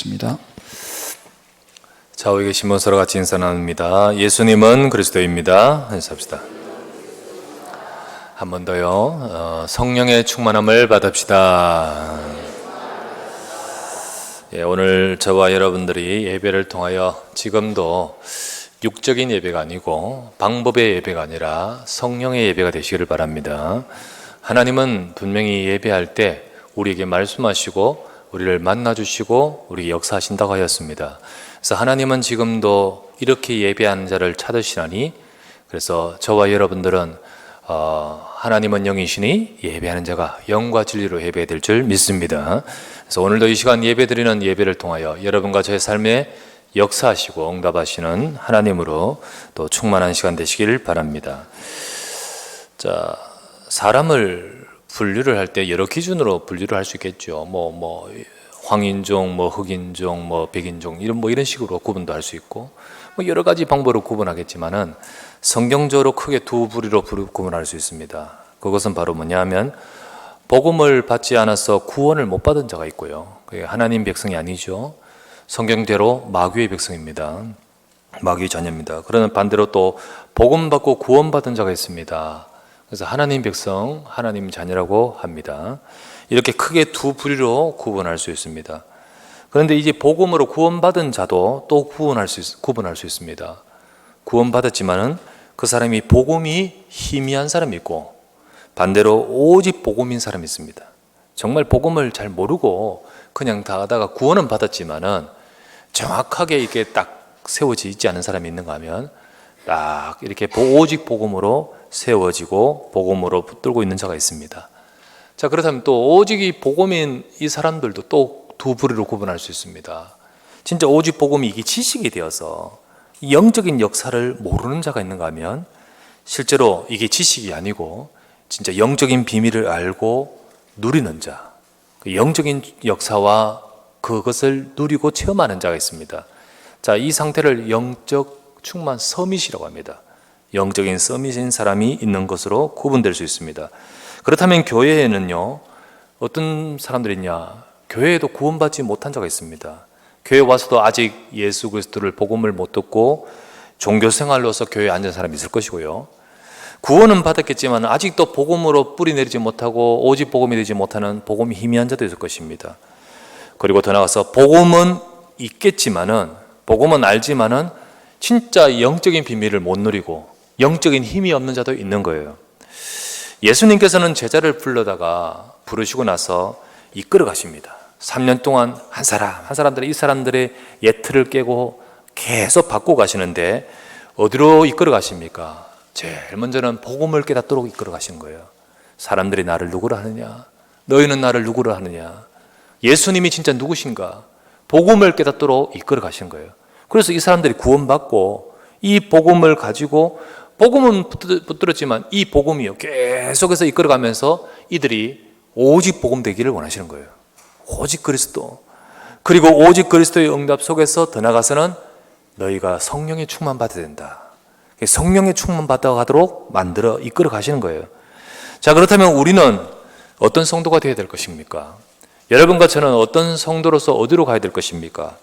읽겠습니다. 좌우에 계신 분 서로 같이 인사 나눕니다. 예수님은 그리스도입니다. 인사합시다. 한 번 더요. 성령의 충만함을 받읍시다. 오늘 저와 여러분들이 예배를 통하여 지금도 육적인 예배가 아니고 방법의 예배가 아니라 성령의 예배가 되시기를 바랍니다. 하나님은 분명히 예배할 때 우리에게 말씀하시고 우리를 만나주시고 우리에게 역사하신다고 하였습니다. 그래서 하나님은 지금도 이렇게 예배하는 자를 찾으시나니, 그래서 저와 여러분들은 하나님은 영이시니 예배하는 자가 영과 진리로 예배될 줄 믿습니다. 그래서 오늘도 이 시간 예배드리는 예배를 통하여 여러분과 저의 삶에 역사하시고 응답하시는 하나님으로 또 충만한 시간 되시길 바랍니다. 자, 사람을 분류를 할 때 여러 기준으로 분류를 할 수 있겠죠. 황인종, 흑인종, 백인종 이런 식으로 구분도 할 수 있고 여러 가지 방법으로 구분하겠지만은 성경적으로 크게 두 부류로 구분할 수 있습니다. 그것은 바로 뭐냐면 복음을 받지 않아서 구원을 못 받은 자가 있고요. 그게 하나님 백성이 아니죠. 성경대로 마귀의 백성입니다. 마귀 자녀입니다. 그러나 반대로 또 복음 받고 구원 받은 자가 있습니다. 그래서 하나님 백성, 하나님 자녀라고 합니다. 이렇게 크게 두 부류로 구분할 수 있습니다. 그런데 이제 복음으로 구원받은 자도 또 구분할 수 있습니다. 구원받았지만은 그 사람이 복음이 희미한 사람이 있고 반대로 오직 복음인 사람이 있습니다. 정말 복음을 잘 모르고 그냥 다 하다가 구원은 받았지만은 정확하게 이렇게 딱 세워져 있지 않은 사람이 있는가 하면 딱 이렇게 오직 복음으로 세워지고 복음으로 붙들고 있는 자가 있습니다. 자, 그렇다면 또 오직 이 복음인 이 사람들도 또 두 부류로 구분할 수 있습니다. 진짜 오직 복음이 이게 지식이 되어서 영적인 역사를 모르는 자가 있는가 하면 실제로 이게 지식이 아니고 진짜 영적인 비밀을 알고 누리는 자, 영적인 역사와 그것을 누리고 체험하는 자가 있습니다. 자, 이 상태를 영적 충만 서밋이라고 합니다. 영적인 서밋인 사람이 있는 것으로 구분될 수 있습니다. 그렇다면 교회에는요, 어떤 사람들이 있냐? 교회에도 구원받지 못한 자가 있습니다. 교회 와서도 아직 예수 그리스도를 복음을 못 듣고 종교생활로서 교회에 앉은 사람이 있을 것이고요. 구원은 받았겠지만 아직도 복음으로 뿌리 내리지 못하고 오직 복음이 되지 못하는 복음이 희미한 자도 있을 것입니다. 그리고 더 나아가서 복음은 있겠지만은, 복음은 알지만은 진짜 영적인 비밀을 못 누리고 영적인 힘이 없는 자도 있는 거예요. 예수님께서는 제자를 부르시고 나서 이끌어 가십니다. 3년 동안 한 사람들이 이 사람들의 예틀을 깨고 계속 바꾸고 가시는데 어디로 이끌어 가십니까? 제일 먼저는 복음을 깨닫도록 이끌어 가시는 거예요. 사람들이 나를 누구라 하느냐? 너희는 나를 누구라 하느냐? 예수님이 진짜 누구신가? 복음을 깨닫도록 이끌어 가시는 거예요. 그래서 이 사람들이 구원받고 이 복음을 가지고, 복음은 붙들었지만 이 복음이요 계속해서 이끌어가면서 이들이 오직 복음 되기를 원하시는 거예요. 오직 그리스도. 그리고 오직 그리스도의 응답 속에서 더 나가서는 너희가 성령의 충만 받아야 된다. 성령의 충만 받아가도록 만들어 이끌어 가시는 거예요. 자, 그렇다면 우리는 어떤 성도가 되어야 될 것입니까? 여러분과 저는 어떤 성도로서 어디로 가야 될 것입니까?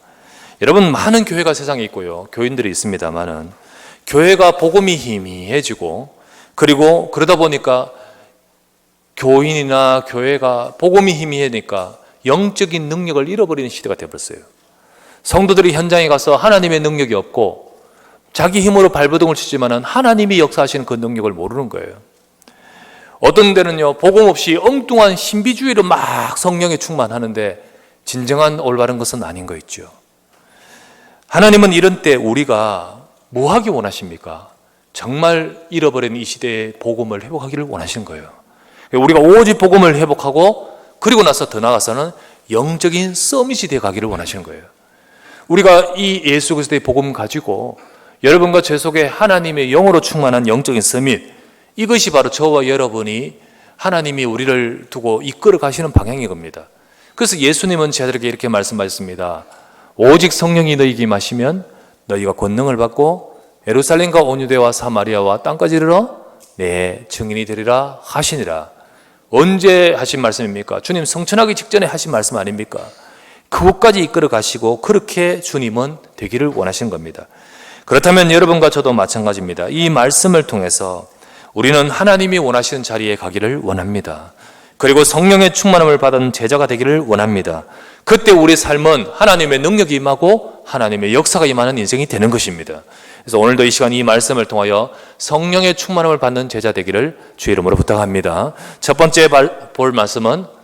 여러분, 많은 교회가 세상에 있고요, 교인들이 있습니다만은 교회가 복음이 희미해지고, 그리고 그러다 보니까 교인이나 교회가 복음이 희미하니까 영적인 능력을 잃어버리는 시대가 되어버렸어요. 성도들이 현장에 가서 하나님의 능력이 없고 자기 힘으로 발버둥을 치지만은 하나님이 역사하시는 그 능력을 모르는 거예요. 어떤 데는요, 복음 없이 엉뚱한 신비주의로 막 성령에 충만하는데 진정한 올바른 것은 아닌 거 있죠. 하나님은 이런 때 우리가 뭐 하기 원하십니까? 정말 잃어버린 이 시대의 복음을 회복하기를 원하시는 거예요. 우리가 오직 복음을 회복하고 그리고 나서 더 나아가서는 영적인 서밋이 되어 가기를 원하시는 거예요. 우리가 이 예수 그리스도의 복음 가지고 여러분과 제 속에 하나님의 영으로 충만한 영적인 서밋, 이것이 바로 저와 여러분이 하나님이 우리를 두고 이끌어 가시는 방향인 겁니다. 그래서 예수님은 제자들에게 이렇게 말씀하셨습니다. 오직 성령이 너희에게 임하시면 너희가 권능을 받고 예루살렘과 온 유대와 사마리아와 땅까지 이르러 내 증인이 되리라 하시니라. 언제 하신 말씀입니까? 주님 성천하기 직전에 하신 말씀 아닙니까? 그곳까지 이끌어 가시고 그렇게 주님은 되기를 원하시는 겁니다. 그렇다면 여러분과 저도 마찬가지입니다. 이 말씀을 통해서 우리는 하나님이 원하시는 자리에 가기를 원합니다. 그리고 성령의 충만함을 받은 제자가 되기를 원합니다. 그때 우리 삶은 하나님의 능력이 임하고 하나님의 역사가 임하는 인생이 되는 것입니다. 그래서 오늘도 이 시간 이 말씀을 통하여 성령의 충만함을 받는 제자 되기를 주의 이름으로 부탁합니다. 첫 번째 볼 말씀은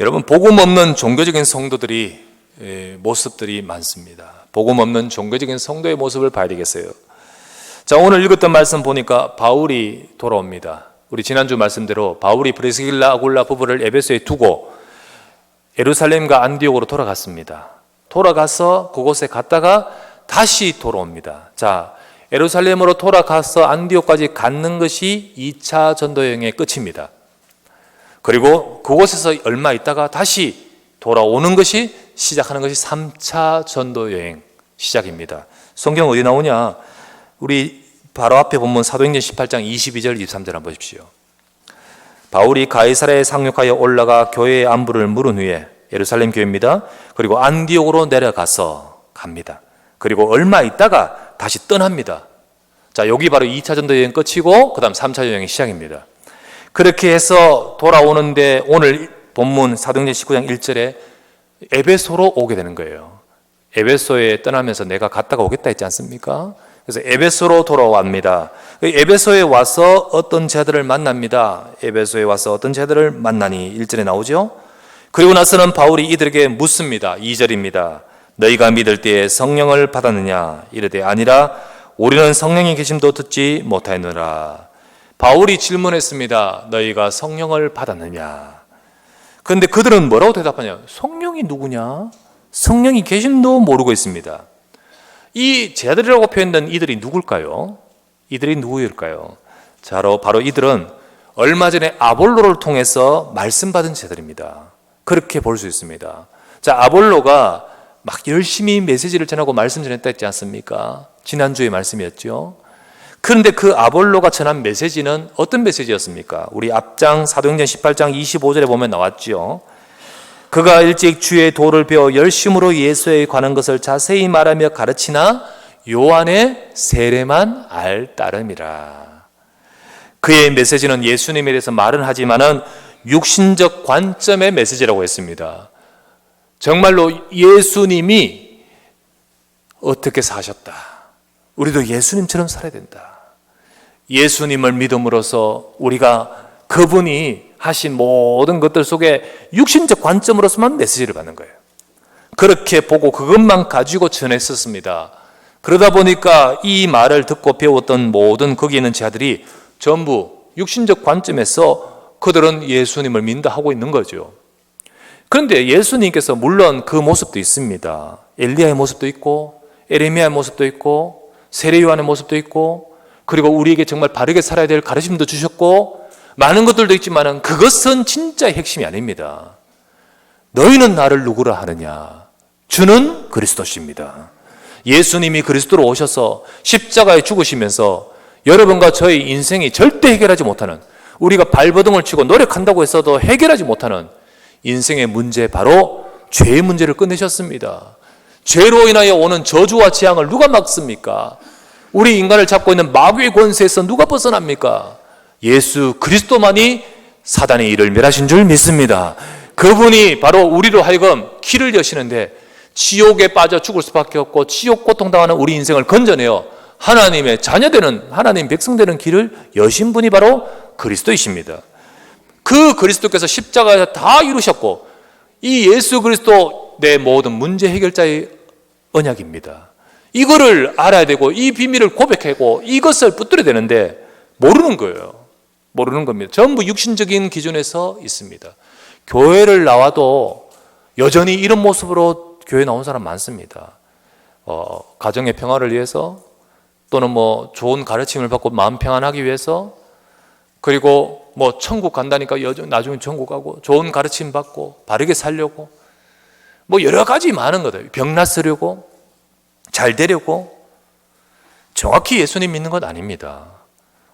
여러분, 복음 없는 종교적인 성도들이 모습들이 많습니다. 복음 없는 종교적인 성도의 모습을 봐야 되겠어요. 자, 오늘 읽었던 말씀 보니까 바울이 돌아옵니다. 우리 지난주 말씀대로 바울이 브리스길라 아굴라 부부를 에베소에 두고 예루살렘과 안디옥으로 돌아갔습니다. 돌아가서 그곳에 갔다가 다시 돌아옵니다. 자, 예루살렘으로 돌아가서 안디옥까지 갔는 것이 2차 전도 여행의 끝입니다. 그리고 그곳에서 얼마 있다가 다시 돌아오는 것이 시작하는 것이 3차 전도 여행 시작입니다. 성경 어디 나오냐? 우리 바로 앞에 본문 사도행전 18장 22절 23절 한번 보십시오. 바울이 가이사랴에 상륙하여 올라가 교회의 안부를 물은 후에, 예루살렘 교회입니다. 그리고 안디옥으로 내려가서 갑니다. 그리고 얼마 있다가 다시 떠납니다. 자, 여기 바로 2차 전도 여행 끝이고 그 다음 3차 여행이 시작입니다. 그렇게 해서 돌아오는데 오늘 본문 사도행전 19장 1절에 에베소로 오게 되는 거예요. 에베소에 떠나면서 내가 갔다가 오겠다 했지 않습니까? 그래서 에베소로 돌아옵니다. 에베소에 와서 어떤 자들을 만납니다. 에베소에 와서 어떤 자들을 만나니 1절에 나오죠. 그리고 나서는 바울이 이들에게 묻습니다. 2절입니다. 너희가 믿을 때에 성령을 받았느냐? 이르되 아니라 우리는 성령이 계심도 듣지 못하였느라. 바울이 질문했습니다. 너희가 성령을 받았느냐? 그런데 그들은 뭐라고 대답하냐? 성령이 누구냐? 성령이 계심도 모르고 있습니다. 이 제자들이라고 표현된 이들이 누굴까요? 이들이 누구일까요? 자, 바로 이들은 얼마 전에 아볼로를 통해서 말씀 받은 제자들입니다. 그렇게 볼 수 있습니다. 자, 아볼로가 막 열심히 메시지를 전하고 말씀 전했다 했지 않습니까? 지난주의 말씀이었죠. 그런데 그 아볼로가 전한 메시지는 어떤 메시지였습니까? 우리 앞장 사도행전 18장 25절에 보면 나왔죠. 그가 일찍 주의 도를 배워 열심으로 예수에 관한 것을 자세히 말하며 가르치나 요한의 세례만 알 따름이라. 그의 메시지는 예수님에 대해서 말은 하지만은 육신적 관점의 메시지라고 했습니다. 정말로 예수님이 어떻게 사셨다. 우리도 예수님처럼 살아야 된다. 예수님을 믿음으로써 우리가 그분이 하신 모든 것들 속에 육신적 관점으로서만 메시지를 받는 거예요. 그렇게 보고 그것만 가지고 전했었습니다. 그러다 보니까 이 말을 듣고 배웠던 모든 거기 있는 자들이 전부 육신적 관점에서 그들은 예수님을 믿는다 하고 있는 거죠. 그런데 예수님께서 물론 그 모습도 있습니다. 엘리야의 모습도 있고 에레미야의 모습도 있고 세례 요한의 모습도 있고 그리고 우리에게 정말 바르게 살아야 될 가르침도 주셨고 많은 것들도 있지만 그것은 진짜 핵심이 아닙니다. 너희는 나를 누구라 하느냐? 주는 그리스도십니다. 예수님이 그리스도로 오셔서 십자가에 죽으시면서 여러분과 저의 인생이 절대 해결하지 못하는, 우리가 발버둥을 치고 노력한다고 해서도 해결하지 못하는 인생의 문제, 바로 죄의 문제를 끝내셨습니다. 죄로 인하여 오는 저주와 재앙을 누가 막습니까? 우리 인간을 잡고 있는 마귀의 권세에서 누가 벗어납니까? 예수 그리스도만이 사단의 일을 멸하신 줄 믿습니다. 그분이 바로 우리로 하여금 길을 여시는데 지옥에 빠져 죽을 수밖에 없고 지옥 고통당하는 우리 인생을 건져내어 하나님의 자녀되는, 하나님 백성 되는 길을 여신 분이 바로 그리스도이십니다. 그 그리스도께서 십자가에서 다 이루셨고 이 예수 그리스도 내 모든 문제 해결자의 언약입니다. 이거를 알아야 되고 이 비밀을 고백하고 이것을 붙들어야 되는데 모르는 거예요. 모르는 겁니다. 전부 육신적인 기준에서 있습니다. 교회를 나와도 여전히 이런 모습으로 교회 나온 사람 많습니다. 가정의 평화를 위해서 또는 뭐 좋은 가르침을 받고 마음 평안하기 위해서, 그리고 뭐 천국 간다니까 나중에 천국 가고 좋은 가르침 받고 바르게 살려고 뭐 여러 가지 많은 거다. 병 낫으려고 잘 되려고. 정확히 예수님 믿는 것 아닙니다.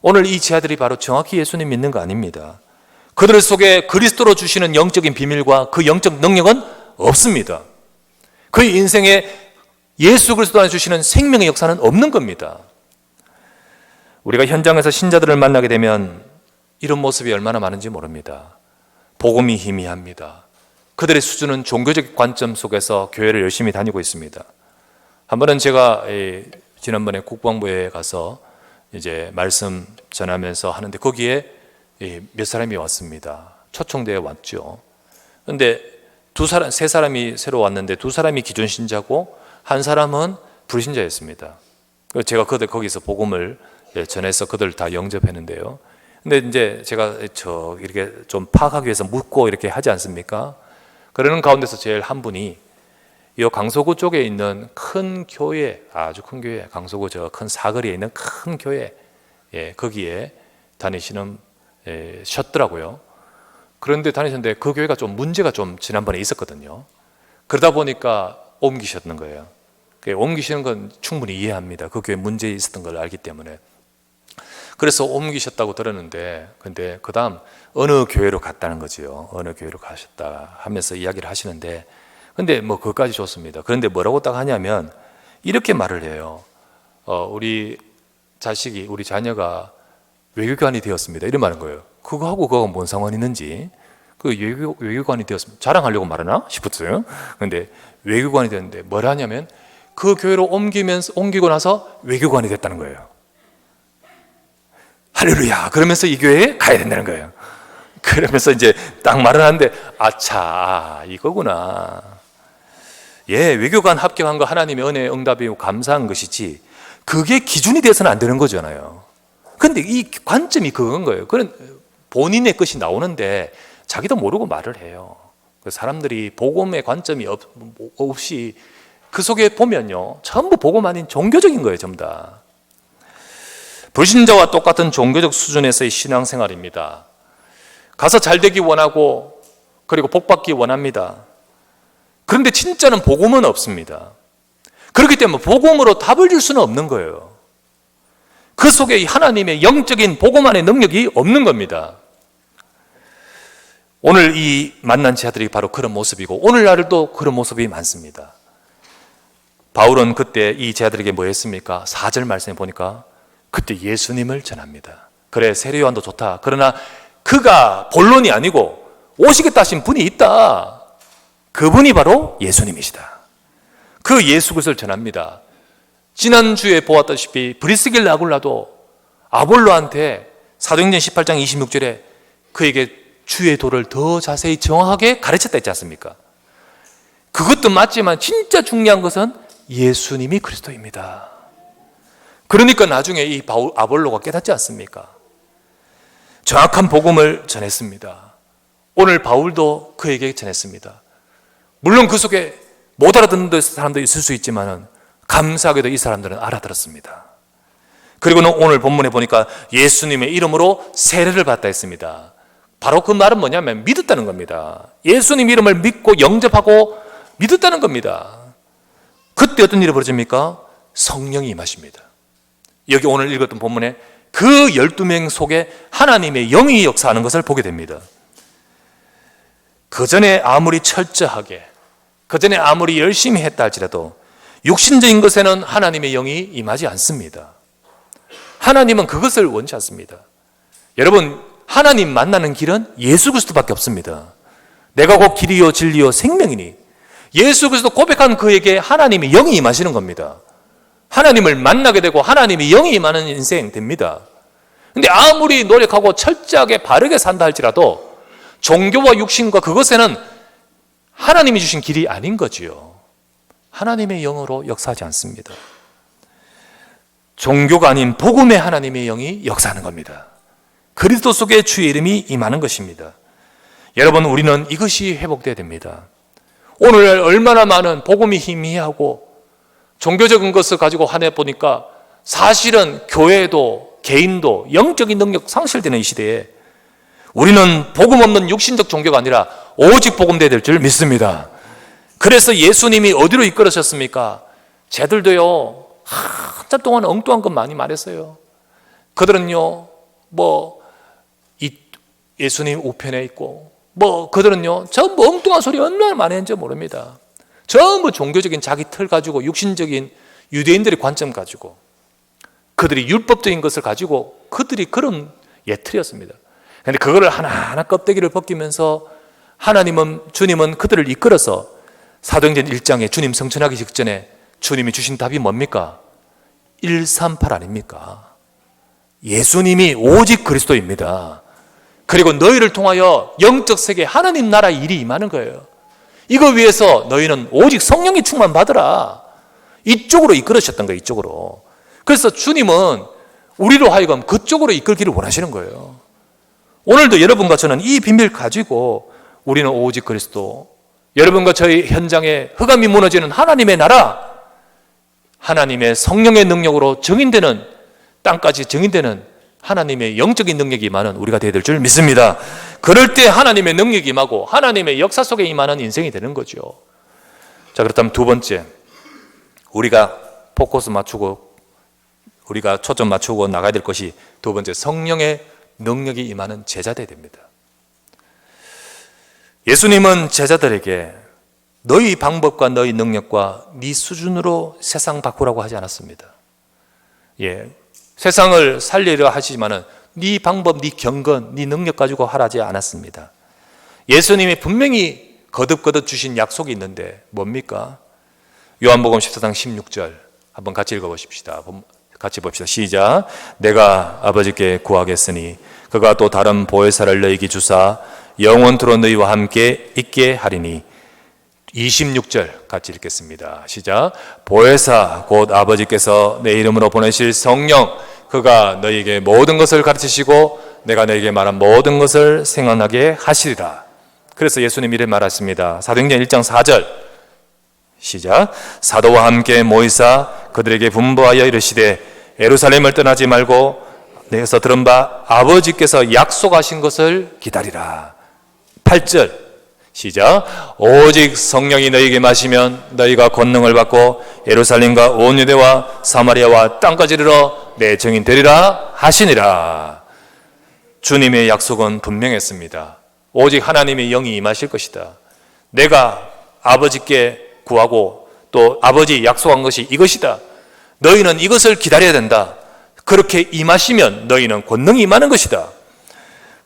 오늘 이 제자들이 바로 정확히 예수님 믿는 거 아닙니다. 그들 속에 그리스도로 주시는 영적인 비밀과 그 영적 능력은 없습니다. 그의 인생에 예수 그리스도 안에 주시는 생명의 역사는 없는 겁니다. 우리가 현장에서 신자들을 만나게 되면 이런 모습이 얼마나 많은지 모릅니다. 복음이 희미합니다. 그들의 수준은 종교적 관점 속에서 교회를 열심히 다니고 있습니다. 한 번은 제가 지난번에 국방부에 가서 이제 말씀 전하면서 하는데 거기에 몇 사람이 왔습니다. 초청대에 왔죠. 그런데 세 사람이 새로 왔는데 두 사람이 기존 신자고 한 사람은 불신자였습니다. 제가 거기서 복음을 전해서 그들 다 영접했는데요. 근데 이제 제가 이렇게 좀 파악하기 위해서 묻고 이렇게 하지 않습니까? 그러는 가운데서 제일 한 분이 이 강서구 쪽에 있는 큰 교회, 아주 큰 교회, 강서구 저 큰 사거리에 있는 큰 교회, 거기에 다니시는 셨더라고요. 그런데 다니셨는데 그 교회가 좀 문제가 좀 지난번에 있었거든요. 그러다 보니까 옮기셨는 거예요. 옮기시는 건 충분히 이해합니다. 그 교회 문제 있었던 걸 알기 때문에. 그래서 옮기셨다고 들었는데, 근데 그 다음 어느 교회로 갔다는 거지요. 어느 교회로 가셨다 하면서 이야기를 하시는데, 근데 뭐 그것까지 좋습니다. 그런데 뭐라고 딱 하냐면 이렇게 말을 해요. 우리 자녀가 외교관이 되었습니다. 이런 말인 거예요. 그거하고 그거가 뭔 상관이 있는지, 그 외교관이 되었습니다. 자랑하려고 말하나 싶었어요. 근데 외교관이 됐는데 뭘 하냐면 그 교회로 옮기고 나서 외교관이 됐다는 거예요. 할렐루야. 그러면서 이 교회에 가야 된다는 거예요. 그러면서 이제 딱 말을 하는데, 아차, 이거구나. 외교관 합격한 거 하나님의 은혜의 응답이고 감사한 것이지, 그게 기준이 돼서는 안 되는 거잖아요. 근데 이 관점이 그건 거예요. 그런 본인의 것이 나오는데 자기도 모르고 말을 해요. 사람들이 복음의 관점이 없이 그 속에 보면요, 전부 복음 아닌 종교적인 거예요, 전부 다. 불신자와 똑같은 종교적 수준에서의 신앙생활입니다. 가서 잘 되기 원하고 그리고 복 받기 원합니다. 그런데 진짜는 복음은 없습니다. 그렇기 때문에 복음으로 답을 줄 수는 없는 거예요. 그 속에 하나님의 영적인 복음 안의 능력이 없는 겁니다. 오늘 이 만난 자들이 바로 그런 모습이고 오늘날도 그런 모습이 많습니다. 바울은 그때 이 제자들에게 뭐 했습니까? 4절 말씀에 보니까 그때 예수님을 전합니다. 그래, 세례요한도 좋다. 그러나 그가 본론이 아니고 오시겠다 하신 분이 있다. 그분이 바로 예수님이시다. 그 예수 그리스도를 전합니다. 지난주에 보았다시피 브리스길라 아굴라도 아볼로한테 사도행전 18장 26절에 그에게 주의 도를 더 자세히 정확하게 가르쳤다 했지 않습니까? 그것도 맞지만 진짜 중요한 것은 예수님이 그리스도입니다. 그러니까 나중에 이 아볼로가 깨닫지 않습니까? 정확한 복음을 전했습니다. 오늘 바울도 그에게 전했습니다. 물론 그 속에 못 알아듣는 사람도 있을 수 있지만 감사하게도 이 사람들은 알아들었습니다. 그리고는 오늘 본문에 보니까 예수님의 이름으로 세례를 받다 했습니다. 바로 그 말은 뭐냐면 믿었다는 겁니다. 예수님 이름을 믿고 영접하고 믿었다는 겁니다. 그때 어떤 일이 벌어집니까? 성령이 임하십니다. 여기 오늘 읽었던 본문에 그 12명 속에 하나님의 영이 역사하는 것을 보게 됩니다. 그 전에 아무리 철저하게, 그 전에 아무리 열심히 했다 할지라도 육신적인 것에는 하나님의 영이 임하지 않습니다. 하나님은 그것을 원치 않습니다. 여러분, 하나님 만나는 길은 예수 그리스도밖에 없습니다. 내가 곧 길이요 진리요 생명이니, 예수 그리스도 고백한 그에게 하나님의 영이 임하시는 겁니다. 하나님을 만나게 되고 하나님의 영이 임하는 인생 됩니다. 근데 아무리 노력하고 철저하게 바르게 산다 할지라도 종교와 육신과 그것에는 하나님이 주신 길이 아닌 거지요. 하나님의 영으로 역사하지 않습니다. 종교가 아닌 복음의 하나님의 영이 역사하는 겁니다. 그리스도 속에 주의 이름이 임하는 것입니다. 여러분, 우리는 이것이 회복돼야 됩니다. 오늘 얼마나 많은 복음이 희미하고 종교적인 것을 가지고 보니까 사실은 교회도 개인도 영적인 능력 상실되는 이 시대에 우리는 복음 없는 육신적 종교가 아니라 오직 복음돼야 될 줄 믿습니다. 그래서 예수님이 어디로 이끌으셨습니까? 쟤들도요, 한참 동안 엉뚱한 것 많이 말했어요. 그들은요, 예수님 우편에 있고 그들은요, 전부 엉뚱한 소리 얼마나 많이 했는지 모릅니다. 전부 종교적인 자기 틀 가지고, 육신적인 유대인들의 관점 가지고, 그들이 율법적인 것을 가지고, 그들이 그런 예틀이었습니다. 그런데 그거를 하나하나 껍데기를 벗기면서 주님은 그들을 이끌어서 사도행전 1장에 주님 성천하기 직전에 주님이 주신 답이 뭡니까? 138 아닙니까? 예수님이 오직 그리스도입니다. 그리고 너희를 통하여 영적 세계 하나님 나라 일이 임하는 거예요. 이거 위해서 너희는 오직 성령의 충만 받으라. 이쪽으로 이끌으셨던 거예요. 이쪽으로. 그래서 주님은 우리로 하여금 그쪽으로 이끌기를 원하시는 거예요. 오늘도 여러분과 저는 이 비밀 가지고 우리는 오직 그리스도, 여러분과 저희 현장에 흑암이 무너지는 하나님의 나라, 하나님의 성령의 능력으로 증인되는, 땅까지 증인되는 하나님의 영적인 능력이 임하는 우리가 되어야 될 줄 믿습니다. 그럴 때 하나님의 능력이 임하고 하나님의 역사 속에 임하는 인생이 되는 거죠. 자, 그렇다면 두 번째, 우리가 포커스 맞추고 우리가 초점 맞추고 나가야 될 것이 두 번째, 성령의 능력이 임하는 제자 되어야 됩니다. 예수님은 제자들에게 너희 방법과 너희 능력과 네 수준으로 세상 바꾸라고 하지 않았습니다. 세상을 살리려 하시지만은 네 방법, 네 경건, 네 능력 가지고 하라지 않았습니다. 예수님이 분명히 거듭거듭 주신 약속이 있는데 뭡니까? 요한복음 14장 16절 한번 같이 읽어보십시다. 같이 봅시다. 시작. 내가 아버지께 구하겠으니 그가 또 다른 보혜사를 너희에게 주사 영원토록 너희와 함께 있게 하리니. 26절 같이 읽겠습니다. 시작. 보혜사 곧 아버지께서 내 이름으로 보내실 성령, 그가 너희에게 모든 것을 가르치시고 내가 너희에게 말한 모든 것을 생각나게 하시리라. 그래서 예수님이 이렇게 말했습니다. 사도행전 1장 4절 시작. 사도와 함께 모이사 그들에게 분부하여 이르시되 예루살렘을 떠나지 말고 내게서 들은 바 아버지께서 약속하신 것을 기다리라. 8절 시작. 오직 성령이 너희에게 마시면 너희가 권능을 받고 예루살렘과 온 유대와 사마리아와 땅까지 이르러 내 증인 되리라 하시니라. 주님의 약속은 분명했습니다. 오직 하나님의 영이 임하실 것이다. 내가 아버지께 구하고 또 아버지 약속한 것이 이것이다. 너희는 이것을 기다려야 된다. 그렇게 임하시면 너희는 권능이 임하는 것이다.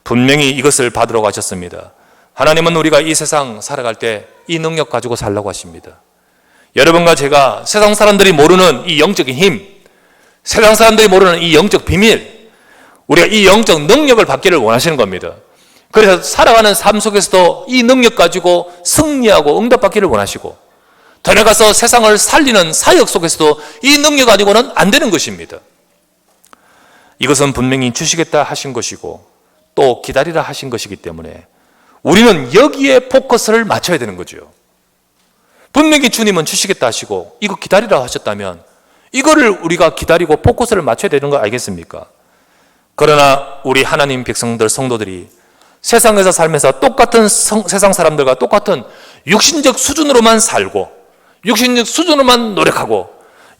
분명히 이것을 받으러 가셨습니다. 하나님은 우리가 이 세상 살아갈 때 이 능력 가지고 살라고 하십니다. 여러분과 제가 세상 사람들이 모르는 이 영적인 힘, 세상 사람들이 모르는 이 영적 비밀, 우리가 이 영적 능력을 받기를 원하시는 겁니다. 그래서 살아가는 삶 속에서도 이 능력 가지고 승리하고 응답받기를 원하시고, 더 나아가서 세상을 살리는 사역 속에서도 이 능력 가지고는 안 되는 것입니다. 이것은 분명히 주시겠다 하신 것이고 또 기다리라 하신 것이기 때문에 우리는 여기에 포커스를 맞춰야 되는 거죠. 분명히 주님은 주시겠다 하시고 이거 기다리라 하셨다면 이거를 우리가 기다리고 포커스를 맞춰야 되는 거 알겠습니까? 그러나 우리 하나님 백성들, 성도들이 세상에서 살면서 똑같은 세상 사람들과 똑같은 육신적 수준으로만 살고 육신적 수준으로만 노력하고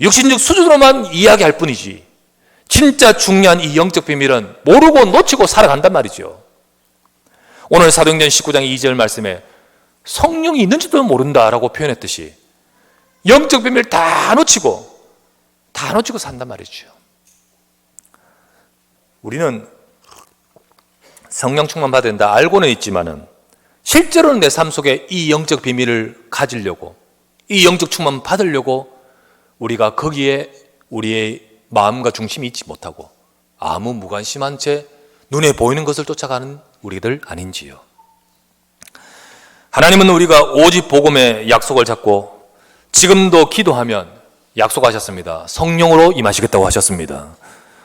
육신적 수준으로만 이야기할 뿐이지 진짜 중요한 이 영적 비밀은 모르고 놓치고 살아간단 말이죠. 오늘 사도행전 19장 2절 말씀에 성령이 있는지도 모른다라고 표현했듯이 영적 비밀 다 놓치고 산단 말이죠. 우리는 성령 충만 받아야 된다 알고는 있지만은 실제로는 내 삶 속에 이 영적 비밀을 가지려고 이 영적 충만 받으려고 우리가 거기에 우리의 마음과 중심이 있지 못하고 아무 무관심한 채 눈에 보이는 것을 쫓아가는 우리들 아닌지요. 하나님은 우리가 오직 복음의 약속을 잡고 지금도 기도하면 약속하셨습니다. 성령으로 임하시겠다고 하셨습니다.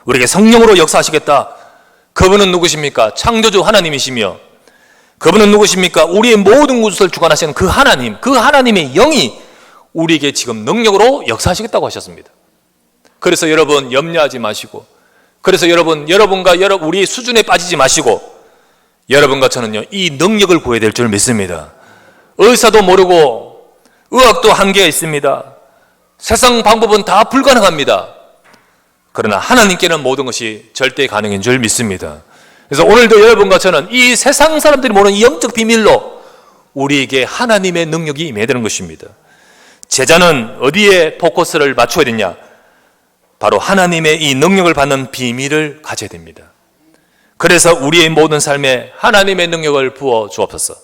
우리에게 성령으로 역사하시겠다. 그분은 누구십니까? 창조주 하나님이시며 그분은 누구십니까? 우리의 모든 것을 주관하시는 그 하나님, 그 하나님의 영이 우리에게 지금 능력으로 역사하시겠다고 하셨습니다. 그래서 여러분 염려하지 마시고, 그래서 여러분과 우리의 수준에 빠지지 마시고, 여러분과 저는요 이 능력을 구해야 될 줄 믿습니다. 의사도 모르고 의학도 한계가 있습니다. 세상 방법은 다 불가능합니다. 그러나 하나님께는 모든 것이 절대 가능인 줄 믿습니다. 그래서 오늘도 여러분과 저는 이 세상 사람들이 모르는 이 영적 비밀로 우리에게 하나님의 능력이 임해야 되는 것입니다. 제자는 어디에 포커스를 맞춰야 되냐? 바로 하나님의 이 능력을 받는 비밀을 가져야 됩니다. 그래서 우리의 모든 삶에 하나님의 능력을 부어 주옵소서.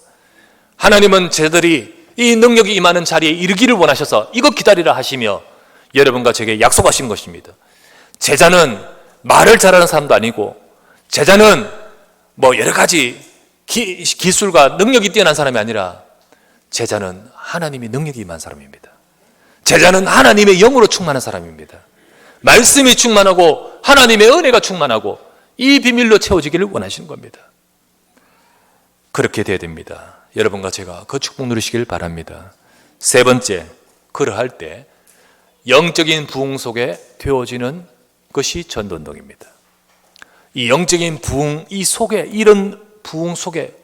하나님은 제자들이 이 능력이 임하는 자리에 이르기를 원하셔서 이것 기다리라 하시며 여러분과 제게 약속하신 것입니다. 제자는 말을 잘하는 사람도 아니고, 제자는 뭐 여러 가지 기술과 능력이 뛰어난 사람이 아니라, 제자는 하나님의 능력이 임한 사람입니다. 제자는 하나님의 영으로 충만한 사람입니다. 말씀이 충만하고 하나님의 은혜가 충만하고 이 비밀로 채워지기를 원하시는 겁니다. 그렇게 돼야 됩니다. 여러분과 제가 그 축복 누리시길 바랍니다. 세 번째, 그러할 때 영적인 부흥 속에 되어지는 것이 전도운동입니다. 이 영적인 부흥, 이런 부흥 속에,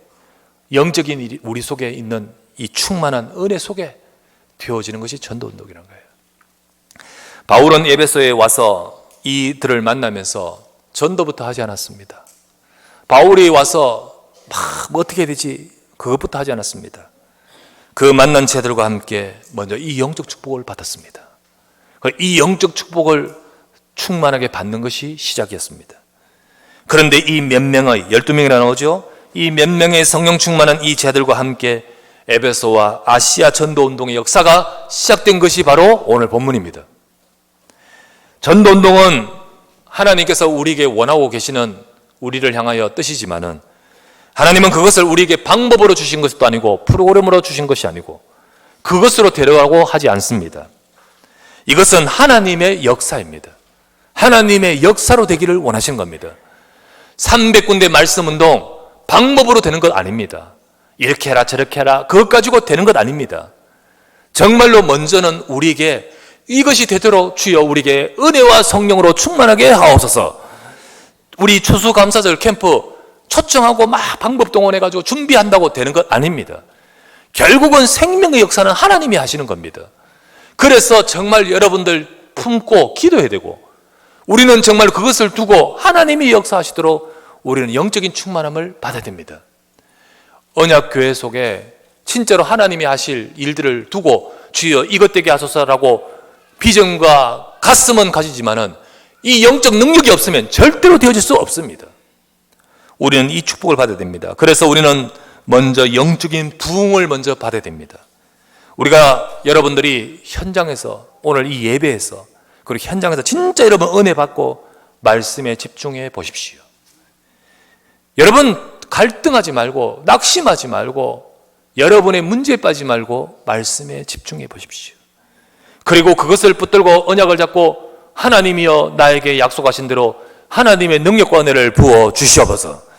영적인 우리 속에 있는 이 충만한 은혜 속에 되어지는 것이 전도운동이라는 거예요. 바울은 에베소에 와서 이들을 만나면서 전도부터 하지 않았습니다. 바울이 와서 뭐 어떻게 해야 되지? 그것부터 하지 않았습니다. 그 만난 제들과 함께 먼저 이 영적 축복을 받았습니다. 이 영적 축복을 충만하게 받는 것이 시작이었습니다. 그런데 이 몇 명의, 12명이나 나오죠? 이 몇 명의 성령 충만한 이 제들과 함께 에베소와 아시아 전도운동의 역사가 시작된 것이 바로 오늘 본문입니다. 전도운동은 하나님께서 우리에게 원하고 계시는 우리를 향하여 뜻이지만은, 하나님은 그것을 우리에게 방법으로 주신 것도 아니고 프로그램으로 주신 것이 아니고 그것으로 데려가고 하지 않습니다. 이것은 하나님의 역사입니다. 하나님의 역사로 되기를 원하시는 겁니다. 300군데 말씀운동 방법으로 되는 것 아닙니다. 이렇게 해라 저렇게 해라 그것 가지고 되는 것 아닙니다. 정말로 먼저는 우리에게 이것이 되도록 주여 우리에게 은혜와 성령으로 충만하게 하옵소서. 우리 추수감사절 캠프 초청하고 막 방법 동원해가지고 준비한다고 되는 것 아닙니다. 결국은 생명의 역사는 하나님이 하시는 겁니다. 그래서 정말 여러분들 품고 기도해야 되고, 우리는 정말 그것을 두고 하나님이 역사하시도록 우리는 영적인 충만함을 받아야 됩니다. 언약교회 속에 진짜로 하나님이 하실 일들을 두고 주여 이것 되게 하소서라고 비전과 가슴은 가지지만은 이 영적 능력이 없으면 절대로 되어질 수 없습니다. 우리는 이 축복을 받아야 됩니다. 그래서 우리는 먼저 영적인 부흥을 먼저 받아야 됩니다. 우리가 여러분들이 현장에서 오늘 이 예배에서 그리고 현장에서 진짜 여러분 은혜 받고 말씀에 집중해 보십시오. 여러분 갈등하지 말고 낙심하지 말고 여러분의 문제에 빠지지 말고 말씀에 집중해 보십시오. 그리고 그것을 붙들고 언약을 잡고 하나님이여 나에게 약속하신 대로 하나님의 능력과 은혜를 부어 주시옵소서.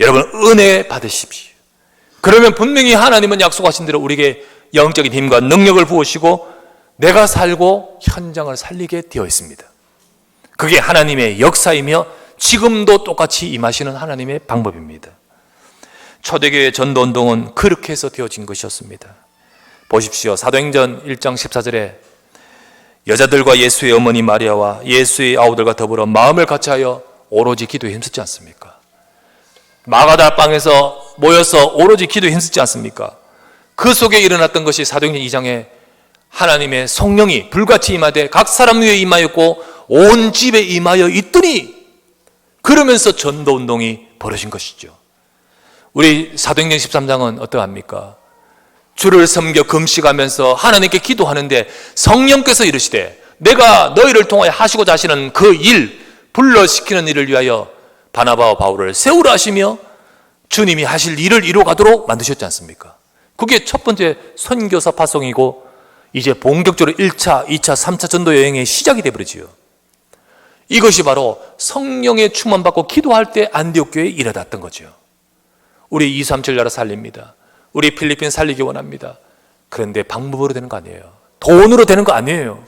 여러분 은혜 받으십시오. 그러면 분명히 하나님은 약속하신 대로 우리에게 영적인 힘과 능력을 부으시고 내가 살고 현장을 살리게 되어 있습니다. 그게 하나님의 역사이며 지금도 똑같이 임하시는 하나님의 방법입니다. 초대교회 전도운동은 그렇게 해서 되어진 것이었습니다. 보십시오. 사도행전 1장 14절에 여자들과 예수의 어머니 마리아와 예수의 아우들과 더불어 마음을 같이하여 오로지 기도에 힘쓰지 않습니까? 마가다방에서 모여서 오로지 기도에 힘쓰지 않습니까? 그 속에 일어났던 것이 사도행전 2장에 하나님의 성령이 불같이 임하되 각 사람 위에 임하였고 온 집에 임하여 있더니, 그러면서 전도운동이 벌어진 것이죠. 우리 사도행전 13장은 어떠합니까? 주를 섬겨 금식하면서 하나님께 기도하는데 성령께서 이르시되 내가 너희를 통하여 하시고자 하시는 그 일, 불러시키는 일을 위하여 바나바와 바울을 세우라 하시며 주님이 하실 일을 이루어가도록 만드셨지 않습니까? 그게 첫 번째 선교사 파송이고 이제 본격적으로 1차, 2차, 3차 전도 여행의 시작이 되어버리지요. 이것이 바로 성령의 충만받고 기도할 때 안디옥 교회에 일어났던 거죠. 우리 237 나라 살립니다. 우리 필리핀 살리기 원합니다. 그런데 방법으로 되는 거 아니에요. 돈으로 되는 거 아니에요.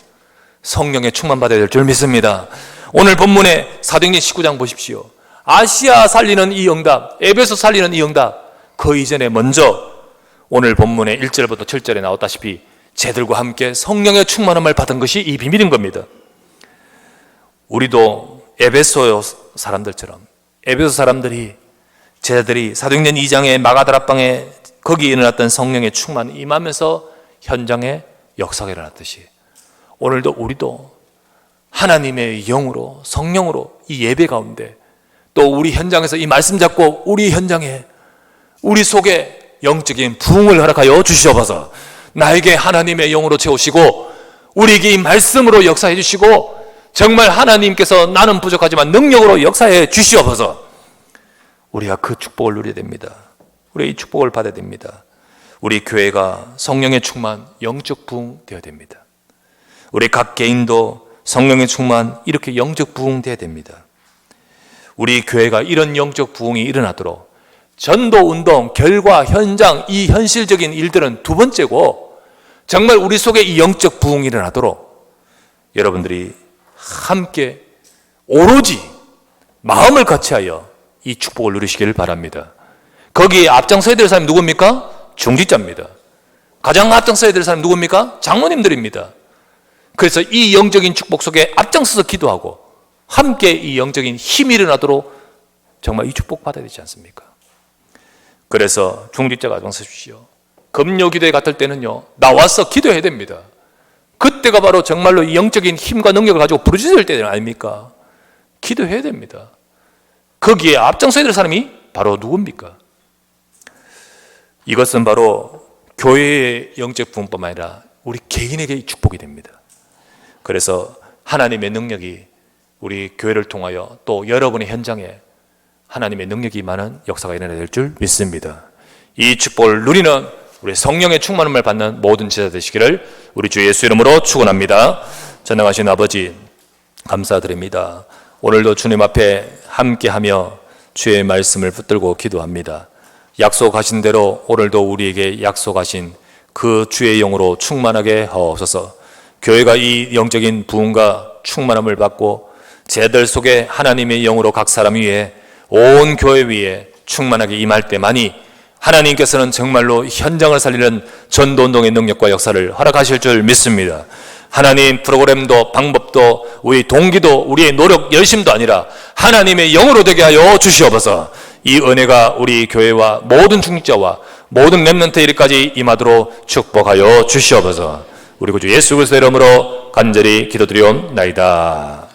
성령의 충만받아야 될 줄 믿습니다. 오늘 본문에 사도행전 19장 보십시오. 아시아 살리는 이 응답, 에베소 살리는 이 응답, 그 이전에 먼저 오늘 본문의 1절부터 7절에 나왔다시피 쟤들과 함께 성령의 충만함을 받은 것이 이 비밀인 겁니다. 우리도 에베소 사람들처럼, 에베소 사람들이 제자들이 사도행전 2장의 마가다락방에 거기에 일어났던 성령의 충만이 임하면서 현장에 역사가 일어났듯이 오늘도 우리도 하나님의 영으로 성령으로 이 예배 가운데 또 우리 현장에서 이 말씀 잡고 우리 현장에 우리 속에 영적인 부흥을 허락하여 주시옵소서. 나에게 하나님의 영으로 채우시고 우리에게 이 말씀으로 역사해 주시고 정말 하나님께서 나는 부족하지만 능력으로 역사해 주시옵소서. 우리가 그 축복을 누려야 됩니다. 우리 이 축복을 받아야 됩니다. 우리 교회가 성령의 충만, 영적 부흥 되어야 됩니다. 우리 각 개인도 성령의 충만, 이렇게 영적 부흥 되어야 됩니다. 우리 교회가 이런 영적 부흥이 일어나도록 전도 운동, 결과, 현장, 이 현실적인 일들은 두 번째고 정말 우리 속에 이 영적 부흥이 일어나도록 여러분들이 함께 오로지 마음을 같이하여 이 축복을 누리시기를 바랍니다. 거기에 앞장서야 될 사람이 누굽니까? 중직자입니다. 가장 앞장서야 될 사람이 누굽니까? 장로님들입니다. 그래서 이 영적인 축복 속에 앞장서서 기도하고 함께 이 영적인 힘이 일어나도록 정말 이 축복 받아야 되지 않습니까? 그래서 중직자가 앞장서십시오. 금요 기도회 같을 때는요, 나와서 기도해야 됩니다. 그때가 바로 정말로 이 영적인 힘과 능력을 가지고 부르짖을 때 아닙니까? 기도해야 됩니다. 거기에 앞장서야 될 사람이 바로 누굽니까? 이것은 바로 교회의 영적 부흥뿐만 아니라 우리 개인에게 축복이 됩니다. 그래서 하나님의 능력이 우리 교회를 통하여 또 여러분의 현장에 하나님의 능력이 많은 역사가 일어나야 될 줄 믿습니다. 이 축복을 누리는 우리 성령의 충만함을 받는 모든 제자 되시기를 우리 주 예수 이름으로 축원합니다. 전능하신 아버지 감사드립니다. 오늘도 주님 앞에 함께하며 주의 말씀을 붙들고 기도합니다. 약속하신 대로 오늘도 우리에게 약속하신 그 주의 영으로 충만하게 하옵소서. 교회가 이 영적인 부흥과 충만함을 받고 제자들 속에 하나님의 영으로 각 사람 위에 온 교회 위에 충만하게 임할 때만이 하나님께서는 정말로 현장을 살리는 전도운동의 능력과 역사를 허락하실 줄 믿습니다. 하나님 프로그램도 방법도 우리 동기도 우리의 노력 열심도 아니라 하나님의 영으로 되게 하여 주시옵소서. 이 은혜가 우리 교회와 모든 중직자와 모든 렘넌트 일까지 임하도록 축복하여 주시옵소서. 우리 구주 예수 그리스도의 이름으로 간절히 기도드리옵나이다.